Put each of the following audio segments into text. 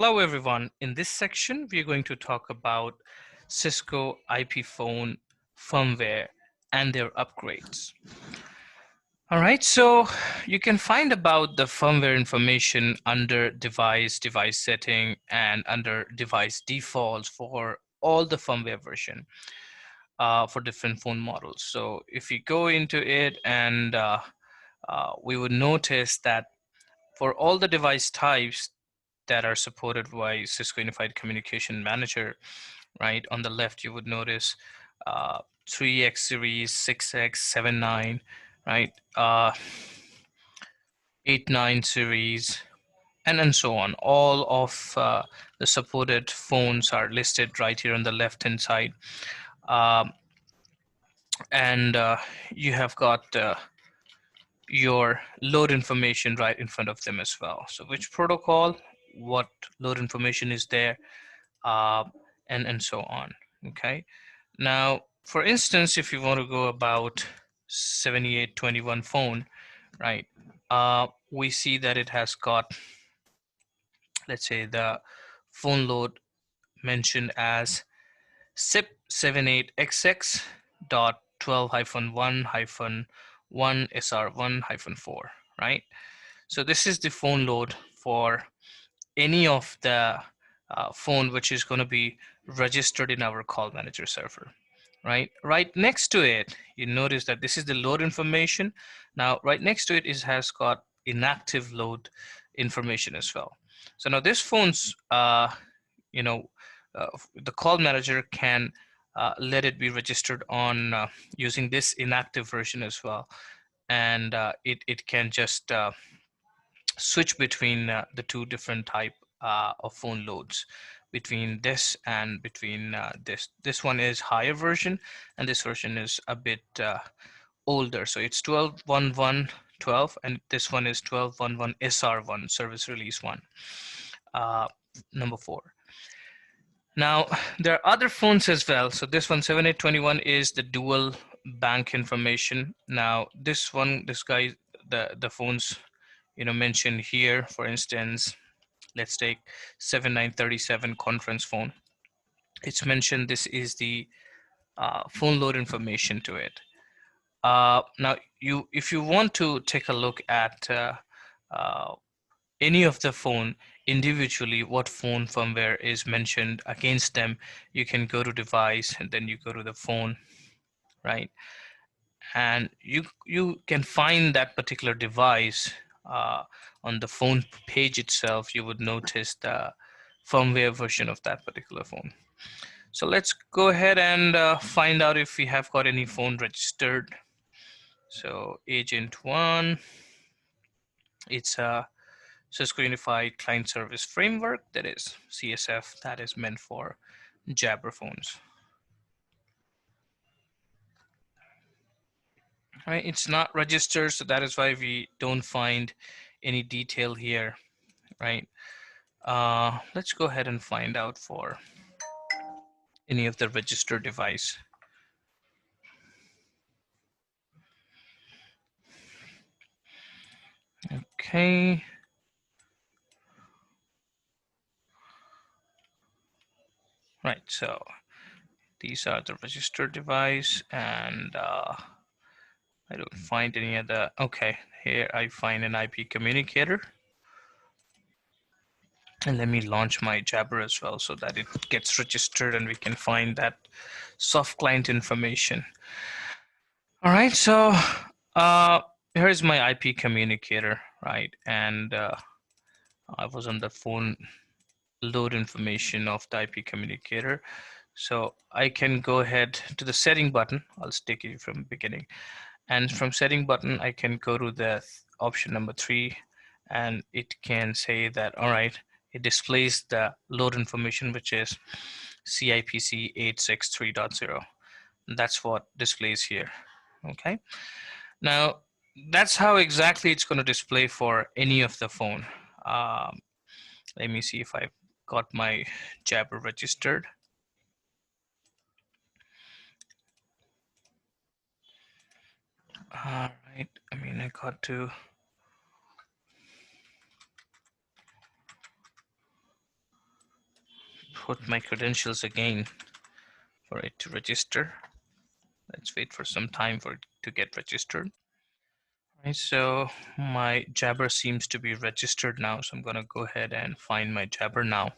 Hello everyone. In this section, we're going to talk about Cisco IP phone firmware and their upgrades. All right, so you can find about the firmware information under device setting, and under device defaults for all the firmware version for different phone models. So if you go into it, and we would notice that for all the device types that are supported by Cisco Unified Communication Manager, right? On the left, you would notice 3X series, 6X, 7.9, right? 8.9 series, and so on. All of the supported phones are listed right here on the left-hand side. Um, and you have got your load information right in front of them as well. So which protocol, what load information is there, uh, and so on. Okay. Now, for instance, if you want to go about 7821 phone, right? We see that it has got, let's say, the phone load mentioned as SIP 78XX dot 12-1-1 SR1-4, right? So this is the phone load for any of the phone which is going to be registered in our call manager server. Right next to it, you notice that this is the load information. Now right next to it is has got inactive load information as well. So now this phone's you know the call manager can let it be registered on using this inactive version as well, and it can just switch between the two different type of phone loads, between this and between this one is higher version, and this version is a bit older. So it's 12.1.1.12, and this one is 12.1.1 SR1, service release 1, uh, number 4. Now there are other phones as well. So this one 7821 is the dual bank information. Now this one, this guy, the phones mentioned here, for instance, let's take 7937 conference phone. It's mentioned this is the phone load information to it. Now, if you want to take a look at uh, any of the phone individually, what phone firmware is mentioned against them, you can go to device and then you go to the phone, right? And you can find that particular device on the phone page itself. You would notice the firmware version of that particular phone. So let's go ahead and find out if we have got any phone registered. So agent 1, it's a Cisco Unified Client Service Framework, that is CSF, that is meant for Jabber phones. Right, it's not registered, so that is why we don't find any detail here, right? Let's go ahead and find out for any of the registered device. Okay. Right, so these are the registered device, and I don't find any other. Okay, here I find an IP communicator. And let me launch my Jabber as well so that it gets registered and we can find that soft client information. All right, so here's my IP communicator, right? And I was on the phone load information of the IP communicator. So I can go ahead to the setting button. I'll stick it from the beginning. And from setting button, I can go to the option number 3, and it can say that, all right, it displays the load information, which is CIPC 863.0. That's what displays here. Okay. Now, that's how exactly it's going to display for any of the phone. Let me see if I got my Jabber registered. All right. I mean, I got to. put my credentials again for it to register. Let's wait for some time for it to get registered. Right, so my Jabber seems to be registered now. So I'm going to go ahead and find my Jabber now.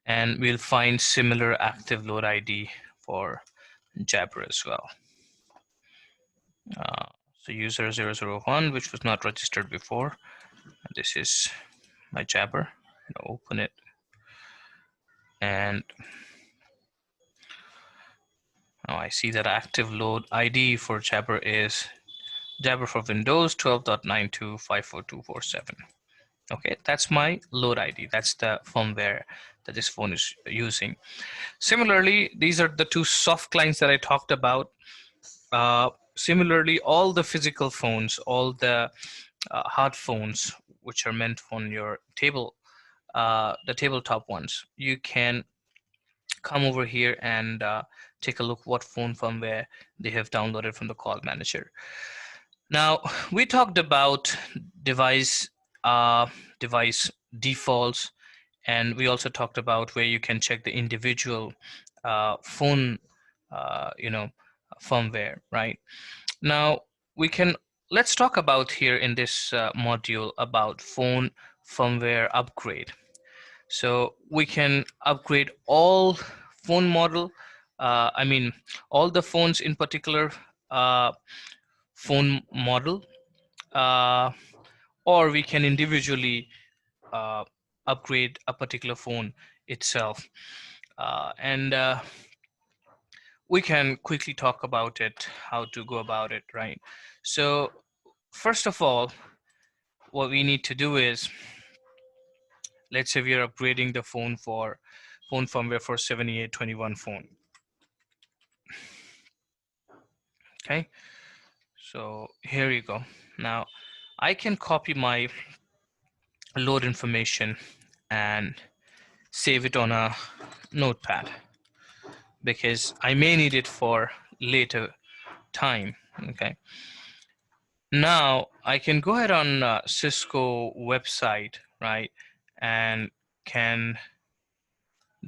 And we'll find similar active load ID for Jabber as well. So user 001, which was not registered before. This is my Jabber. Open it. And now I see that active load ID for Jabber is Jabber for Windows 12.92.54247. Okay, that's my load ID. That's the firmware that this phone is using. Similarly, these are the two soft clients that I talked about. Similarly, all the physical phones, all the hard phones, which are meant on your table, the tabletop ones, you can come over here and take a look what phone firmware they have downloaded from the call manager. Now, we talked about device device defaults, and we also talked about where you can check the individual phone firmware. Right now, we can let's talk about here in this module about phone firmware upgrade. So we can upgrade all phone model, I mean all the phones in particular phone model, uh, or we can individually uh, upgrade a particular phone itself. And we can quickly talk about it, how to go about it, right? So first of all, what we need to do is, let's say we are upgrading the phone for phone firmware for 7821 phone. Okay, so here you go. Now I can copy my load information and save it on a notepad because I may need it for later time. Okay, now I can go ahead on Cisco website, right, and can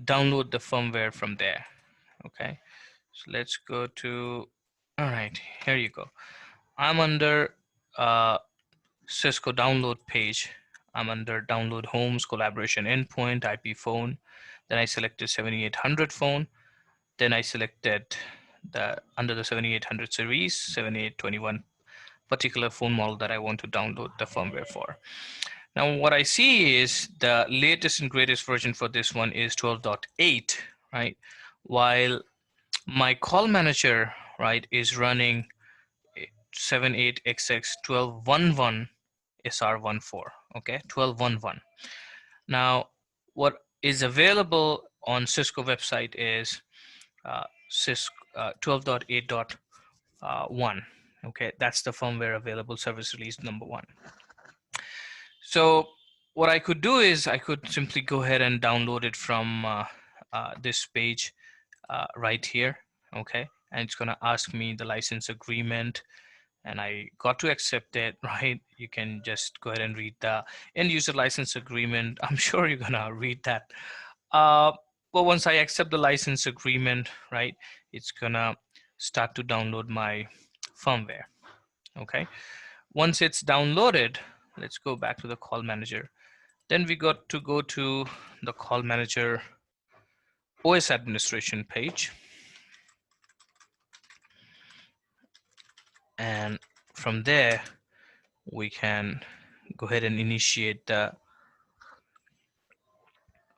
download the firmware from there. Okay, so let's go to, all right, here you go. I'm under Cisco download page. I'm under download homes, collaboration endpoint, IP phone. Then I selected 7800 phone. Then I selected the under the 7800 series, 7821 particular phone model that I want to download the firmware for. Now what I see is the latest and greatest version for this one is 12.8, right? While my call manager, right, is running 78XX 1211 SR14, okay, 1211. Now, what is available on Cisco website is Cisco 12.8.1. Okay, that's the firmware available, service release number 1. So what I could do is I could simply go ahead and download it from this page right here. Okay, and it's going to ask me the license agreement, and I got to accept it, right? You can just go ahead and read the end user license agreement. I'm sure you're gonna read that. But once I accept the license agreement, right, it's gonna start to download my firmware. Okay, once it's downloaded, let's go back to the call manager. Then we got to go to the call manager OS administration page. And from there, we can go ahead and initiate the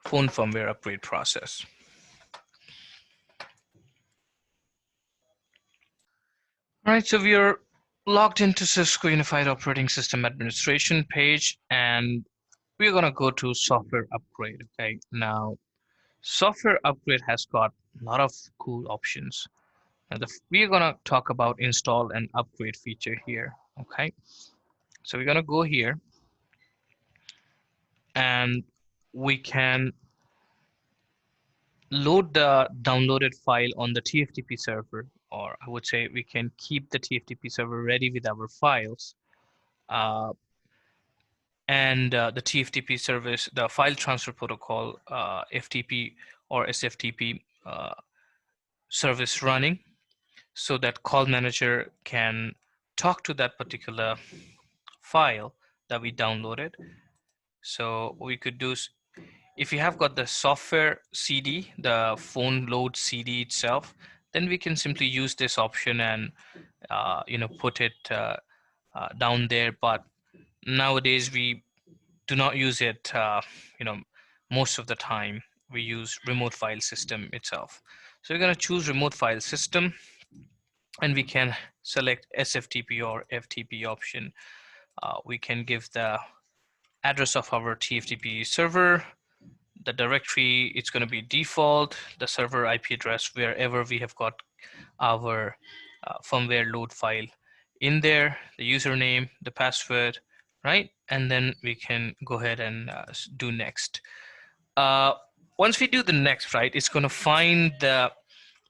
phone firmware upgrade process. All right, so we are logged into Cisco Unified Operating System Administration page, and we're going to go to software upgrade. Okay, now software upgrade has got a lot of cool options. And we're going to talk about install and upgrade feature here. Okay, so we're going to go here, and we can load the downloaded file on the TFTP server, or I would say we can keep the TFTP server ready with our files. Uh, and the TFTP service, the file transfer protocol, FTP or SFTP service running, so that call manager can talk to that particular file that we downloaded. So we could do, if you have got the software CD, the phone load CD itself, then we can simply use this option and put it down there. But nowadays we do not use it. Most of the time we use remote file system itself. So we're going to choose remote file system, and we can select SFTP or FTP option. We can give the address of our TFTP server, the directory, it's going to be default, the server IP address, wherever we have got our firmware load file in there, the username, the password, right? And then we can go ahead and do next. Once we do the next, right, it's going to find the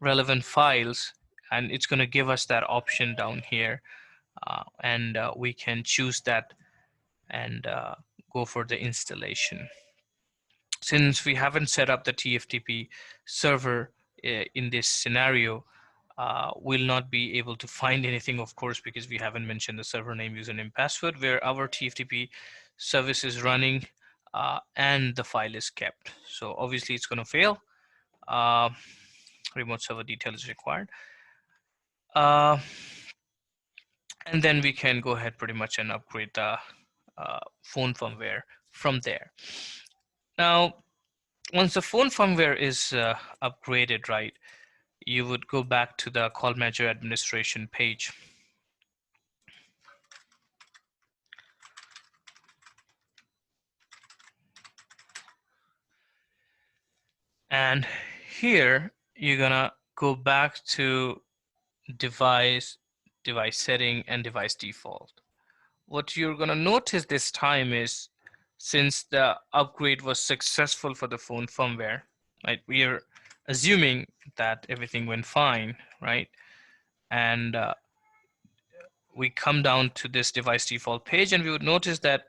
relevant files, and it's going to give us that option down here, and we can choose that and go for the installation. Since we haven't set up the TFTP server in this scenario, we'll not be able to find anything, of course, because we haven't mentioned the server name, username, password, where our TFTP service is running and the file is kept. So obviously it's going to fail. Remote server detail is required. And then we can go ahead pretty much and upgrade the phone firmware from there. Now, once the phone firmware is upgraded, right, you would go back to the call manager administration page. And here you're gonna go back to device setting and device default. What you're gonna notice this time is, since the upgrade was successful for the phone firmware, right, we are assuming that everything went fine, right? And we come down to this device default page, and we would notice that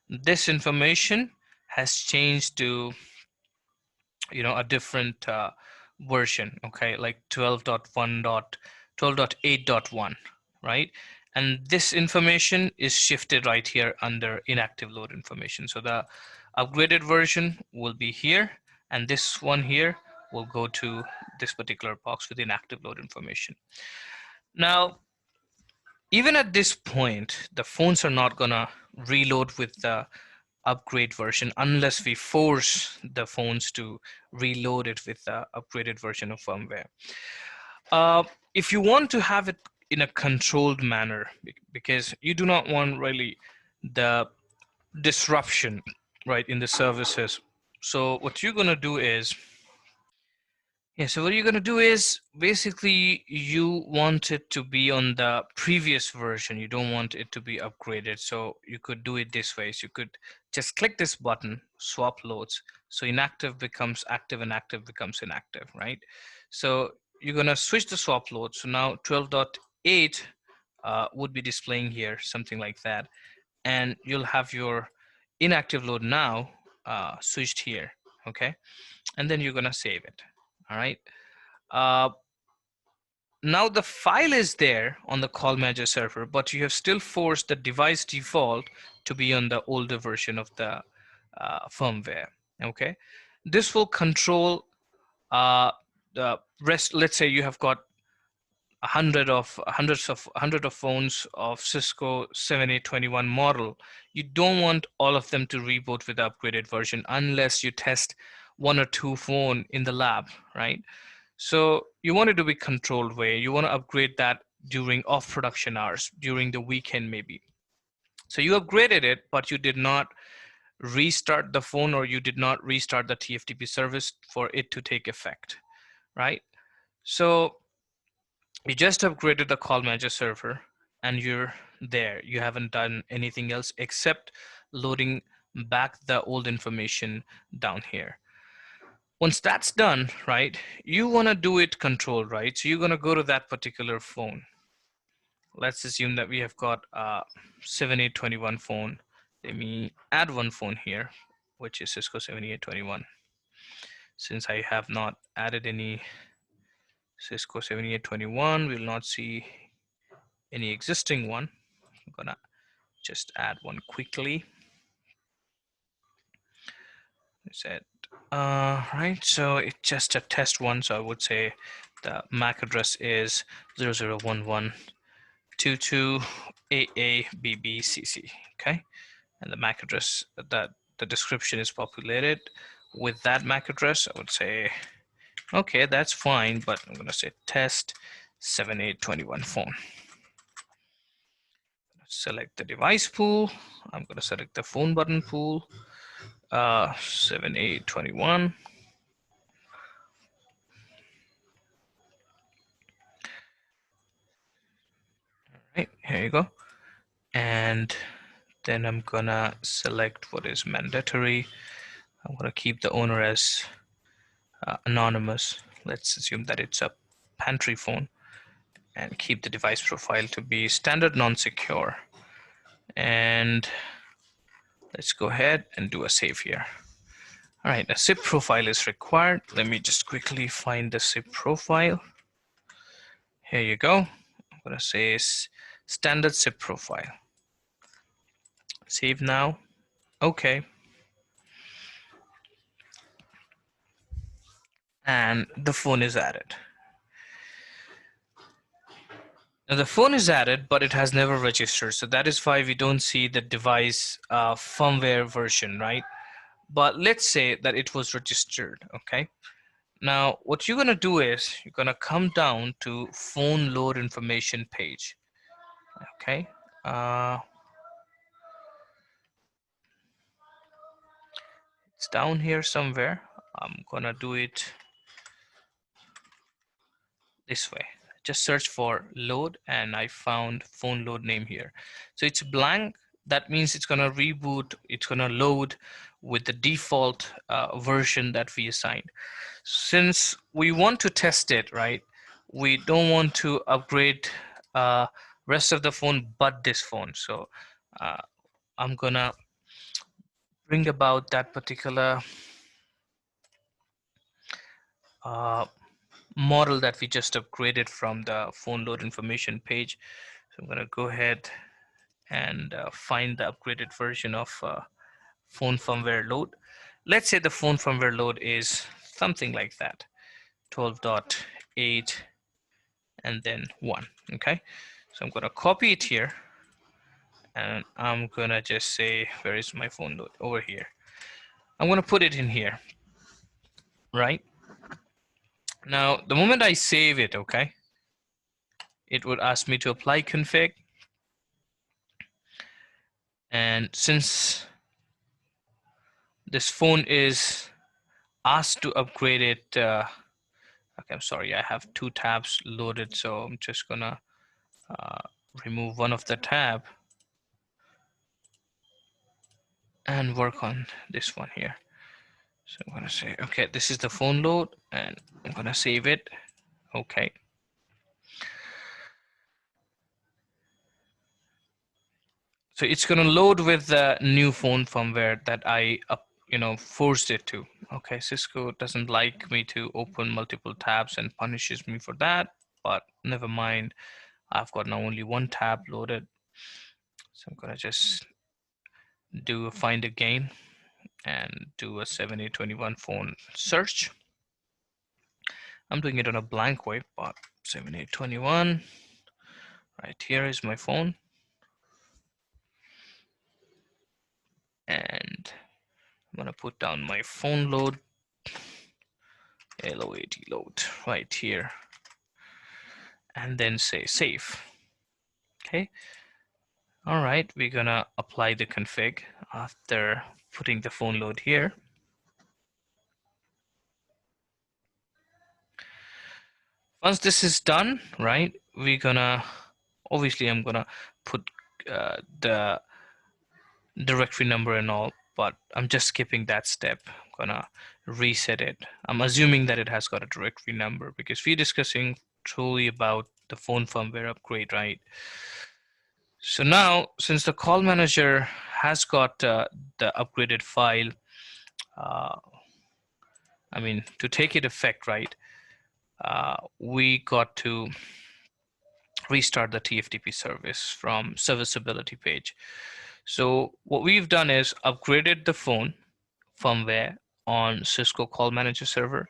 this information has changed to a different version, okay, like 12.8.1, right? And this information is shifted right here under inactive load information. So the upgraded version will be here, and this one here will go to this particular box with inactive load information. Now, even at this point, the phones are not gonna reload with the upgrade version unless we force the phones to reload it with the upgraded version of firmware. If you want to have it in a controlled manner, because you do not want really the disruption, right, in the services. So what you're gonna do is, so what you're going to do is, basically you want it to be on the previous version. You don't want it to be upgraded. So you could do it this way. So you could just click this button, swap loads. So inactive becomes active and active becomes inactive, right? So you're going to switch the swap load. So now 12.8 would be displaying here, something like that. And you'll have your inactive load now switched here, okay? And then you're going to save it. All right. Uh, Now the file is there on the call manager server, but you have still forced the device default to be on the older version of the firmware. Okay. This will control the rest. Let's say you have got hundreds of phones of Cisco 7821 model. You don't want all of them to reboot with the upgraded version unless you test one or two phone in the lab, right? So you want it to be controlled way. You want to upgrade that during off production hours, during the weekend maybe. So you upgraded it, but you did not restart the phone, or you did not restart the TFTP service for it to take effect, right? So you just upgraded the call manager server and you're there. You haven't done anything else except loading back the old information down here. Once that's done, right, you want to do it controlled, right? So you're going to go to that particular phone. Let's assume that we have got a 7821 phone let me add one phone here, which is Cisco 7821. Since I have not added any Cisco 7821, we'll not see any existing one. I'm gonna just add one quickly. Set right, so it's just a test one, so I would say the MAC address is 001122AA BBCC. Okay, and the MAC address that the description is populated with that MAC address. I would say okay, that's fine, but I'm gonna say test 7821 phone. Select the device pool. I'm gonna select the phone button pool. 7821. Right, here you go. And then I'm gonna select what is mandatory. I'm gonna keep the owner as anonymous. Let's assume that it's a pantry phone, and keep the device profile to be standard non-secure. And let's go ahead and do a save here. All right, a zip profile is required. Let me just quickly find the zip profile. Here you go. I'm gonna say standard zip profile. Save now. Okay. And the phone is added. Now the phone is added, but it has never registered. So that is why we don't see the device firmware version, right? But let's say that it was registered, okay? Now, what you're gonna do is you're gonna come down to phone load information page, okay? It's down here somewhere. I'm gonna do it this way. Just search for load and I found phone load name here. So it's blank. That means it's gonna reboot. It's gonna load with the default version that we assigned. Since we want to test it, right? We don't want to upgrade rest of the phone but this phone. So I'm gonna bring about that particular model that we just upgraded from the phone load information page. So I'm gonna go ahead and find the upgraded version of phone firmware load. Let's say the phone firmware load is something like that, 12.8 and then 1. Okay, so I'm gonna copy it here and I'm gonna just say, where is my phone load? Over here. I'm gonna put it in here, right? Now, the moment I save it, okay, it would ask me to apply config. And since this phone is asked to upgrade it, okay, I'm sorry, I have two tabs loaded, so I'm just gonna remove one of the tab and work on this one here. So I'm gonna say, okay, this is the phone load and I'm gonna save it. Okay. So it's gonna load with the new phone firmware that I forced it to. Okay, Cisco doesn't like me to open multiple tabs and punishes me for that, but never mind. I've got now only one tab loaded. So I'm gonna just do a find again and do a 7821 phone search. I'm doing it on a blank way, but 7821, right here is my phone. And I'm gonna put down my phone load, LOAD load right here, and then say save. Okay. All right, we're gonna apply the config after putting the phone load here. Once this is done, right, we're gonna, obviously I'm gonna put the directory number and all, but I'm just skipping that step. I'm gonna reset it. I'm assuming that it has got a directory number because we're discussing truly about the phone firmware upgrade, right? So now, since the call manager has got the upgraded file. Uh, I mean, to take it effect, right? We got to restart the TFTP service from serviceability page. So what we've done is upgraded the phone firmware on Cisco Call Manager server.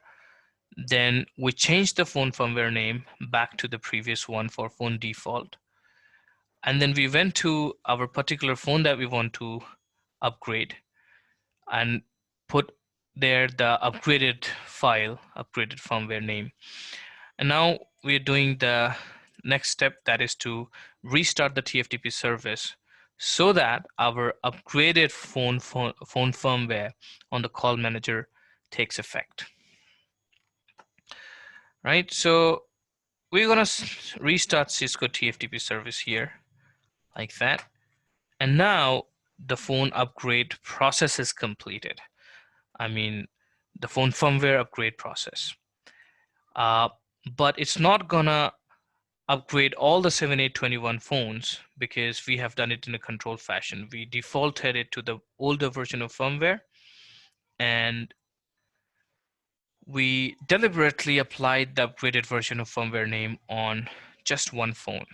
Then we changed the phone firmware name back to the previous one for phone default. And then we went to our particular phone that we want to upgrade and put there the upgraded file, upgraded firmware name. And now we're doing the next step, that is to restart the TFTP service so that our upgraded phone firmware on the call manager takes effect. Right, so we're gonna restart Cisco TFTP service here like that. And now the phone upgrade process is completed. I mean, the phone firmware upgrade process. But it's not gonna upgrade all the 7821 phones because we have done it in a controlled fashion. We defaulted it to the older version of firmware, and we deliberately applied the upgraded version of firmware name on just one phone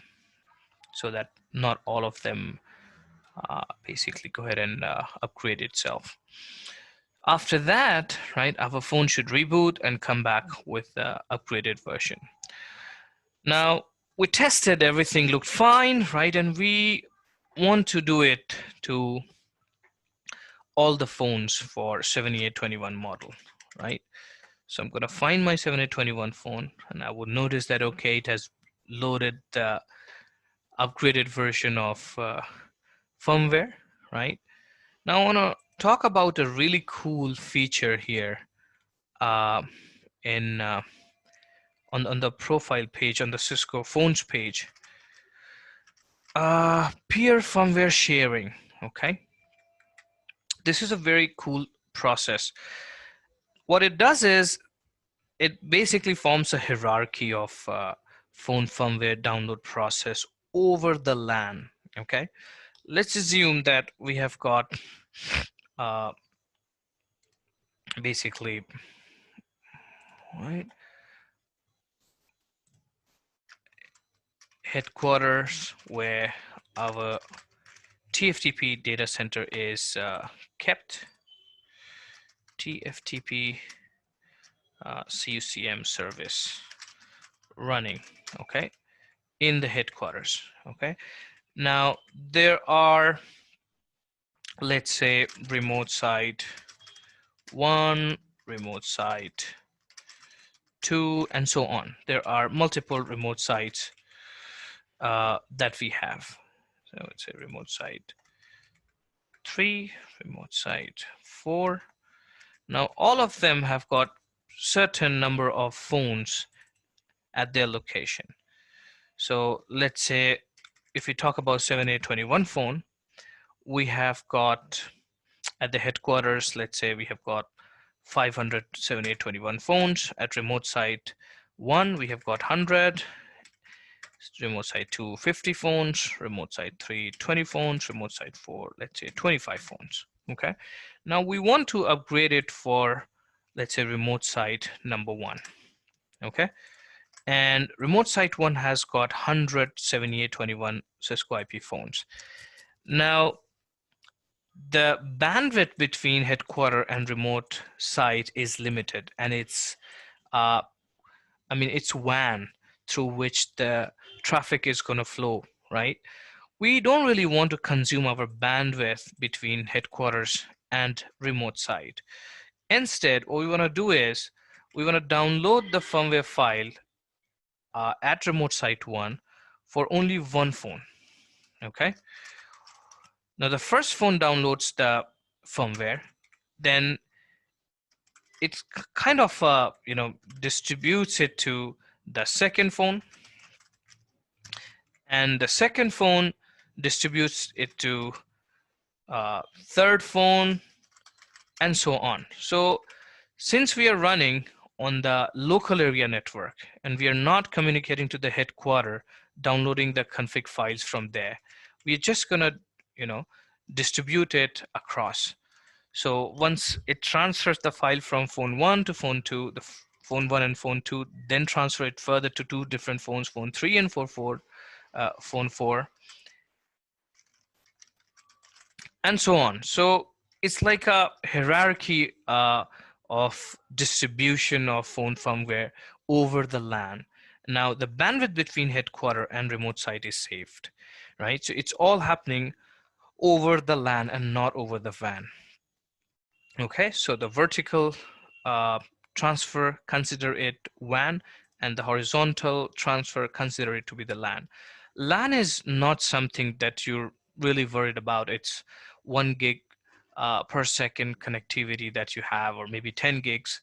so that not all of them basically go ahead and upgrade itself. After that, right, our phone should reboot and come back with the upgraded version. Now, we tested, everything looked fine, right? And we want to do it to all the phones for 7821 model, right? So I'm going to find my 7821 phone, and I would notice that, okay, it has loaded the upgraded version of firmware, right? Now I want to talk about a really cool feature here uh, in on the profile page on the Cisco phones page. Peer firmware sharing. Okay, this is a very cool process. What it does is it basically forms a hierarchy of phone firmware download process over the LAN. Okay, let's assume that we have got uh, basically, right, headquarters where our TFTP data center is kept. TFTP CUCM service running, okay, in the headquarters. Okay, now there are, let's say, remote site 1, remote site 2, and so on. There are multiple remote sites that we have. So let's say remote site 3, remote site 4. Now all of them have got certain number of phones at their location. So let's say if we talk about 7821 phone, we have got at the headquarters, let's say we have got 500 7821 phones. At remote site 1, we have got 100. Remote site 2, 50 phones. Remote site 3, 20 phones. Remote site 4, let's say 25 phones. Okay. Now we want to upgrade it for, let's say, remote site number 1. Okay. And remote site 1 has got 100 7821 Cisco IP phones. Now, the bandwidth between headquarter and remote site is limited, and it's it's WAN through which the traffic is going to flow, right? We don't really want to consume our bandwidth between headquarters and remote site. Instead, what we want to do is we want to download the firmware file at remote site 1 for only one phone. Okay. Now the first phone downloads the firmware, then it's kind of distributes it to the second phone, and the second phone distributes it to third phone, and so on. So since we are running on the local area network and we are not communicating to the headquarter, downloading the config files from there, we're just gonna distribute it across. So once it transfers the file from phone 1 to phone 2, the phone 1 and phone 2 then transfer it further to two different phones, phone 3 and phone 4, and so on. So it's like a hierarchy of distribution of phone firmware over the LAN. Now the bandwidth between headquarter and remote site is saved, right? So it's all happening over the LAN and not over the WAN. Okay, so the vertical uh, transfer, consider it WAN, and the horizontal transfer, consider it to be the LAN. LAN is not something that you're really worried about. It's 1 gig per second connectivity that you have, or maybe 10 gigs.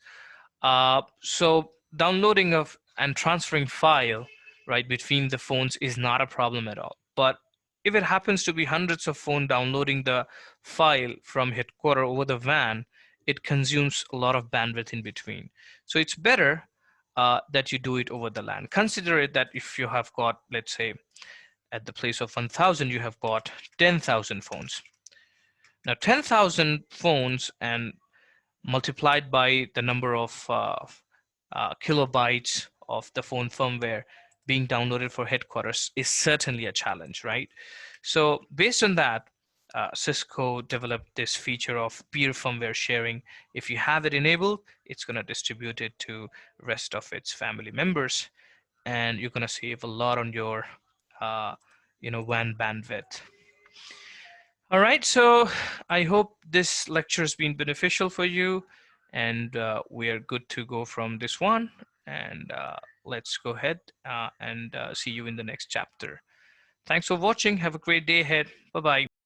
So downloading of and transferring file right between the phones is not a problem at all. But if it happens to be hundreds of phones downloading the file from headquarter over the WAN, it consumes a lot of bandwidth in between. So it's better that you do it over the LAN. Consider it that if you have got, let's say, at the place of 1,000, you have got 10,000 phones. Now 10,000 phones and multiplied by the number of kilobytes of the phone firmware being downloaded for headquarters is certainly a challenge, right? So based on that, Cisco developed this feature of peer firmware sharing. If you have it enabled, it's going to distribute it to rest of its family members, and you're going to save a lot on your uh, WAN bandwidth. All right, so I hope this lecture has been beneficial for you, and we are good to go from this one. And let's go ahead and see you in the next chapter. Thanks for watching. Have a great day ahead. Bye-bye.